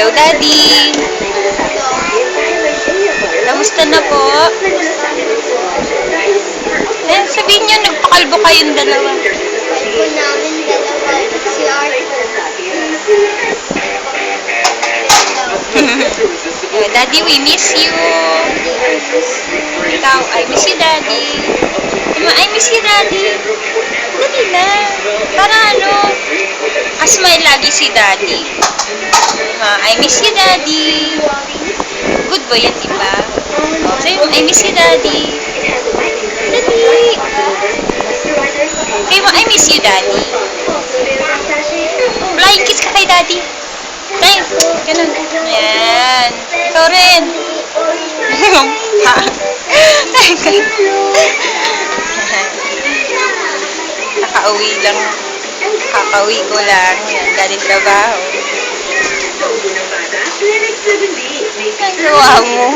Hello, Daddy. Kamusta na po? Eh, sabihin niyo, nagpakalbo kayong dalawa. Kalbo namin dalawa. Si Arthur. Daddy, we miss you. Ikaw, I miss you, Daddy. I miss you, Daddy. Dali na. Para ano, smile lagi si Daddy. I miss you, Daddy. Good boy yan, diba? Okay, I miss you, Daddy. Dali. Okay, I miss you, Daddy. Flying kiss ka kay Daddy. Tay, ganun. Ayan. Ikaw rin. Nakauwi lang. Kakauwi ko lang. Galing trabaho. Ang gawa mo.